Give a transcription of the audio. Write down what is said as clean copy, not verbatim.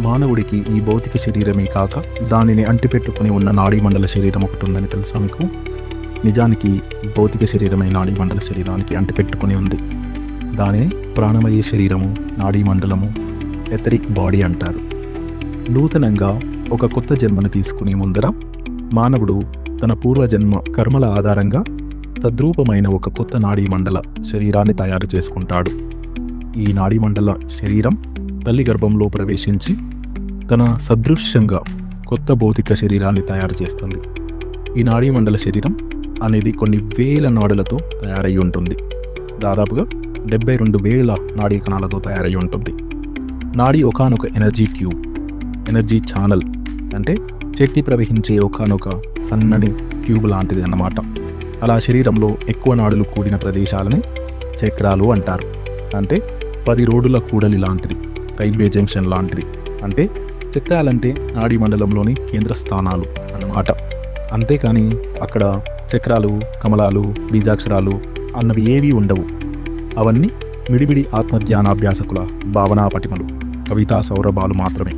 మానవుడికి ఈ భౌతిక శరీరమే కాక దానిని అంటిపెట్టుకుని ఉన్న నాడీమండల శరీరం ఒకటి ఉందని తెలుసా మీకు? నిజానికి భౌతిక శరీరమే నాడీమండల శరీరానికి అంటిపెట్టుకుని ఉంది. దానిని ప్రాణమయ శరీరము, నాడీమండలము, ఎథరిక్ బాడీ అంటారు. నూతనంగా ఒక కొత్త జన్మను తీసుకునే ముందర మానవుడు తన పూర్వజన్మ కర్మల ఆధారంగా తద్రూపమైన ఒక కొత్త నాడీమండల శరీరాన్ని తయారు చేసుకుంటాడు. ఈ నాడీమండల శరీరం తల్లి గర్భంలో ప్రవేశించి తన సదృశ్యంగా కొత్త భౌతిక శరీరాన్ని తయారు చేస్తుంది. ఈ నాడీమండల శరీరం అనేది కొన్ని వేల నాడులతో తయారై ఉంటుంది. దాదాపుగా 72,000 నాడీ కణాలతో తయారై ఉంటుంది. నాడీ ఒకానొక ఎనర్జీ ట్యూబ్, ఎనర్జీ ఛానల్, అంటే శక్తి ప్రవహించే ఒకానొక సన్నని ట్యూబ్ లాంటిది అన్నమాట. అలా శరీరంలో ఎక్కువ నాడులు కూడిన ప్రదేశాలని చక్రాలు అంటారు. అంటే 10 రోడ్డుల కూడలి లాంటిది, రైల్వే జంక్షన్ లాంటిది. అంటే చక్రాలంటే నాడీ మండలంలోని కేంద్ర స్థానాలు అన్నమాట. అంతేకాని అక్కడ చక్రాలు, కమలాలు, బీజాక్షరాలు అన్నవి ఏవీ ఉండవు. అవన్నీ మిడిమిడి ఆత్మధ్యానాభ్యాసకుల భావనా పటిమలు, కవితా సౌరభాలు మాత్రమే.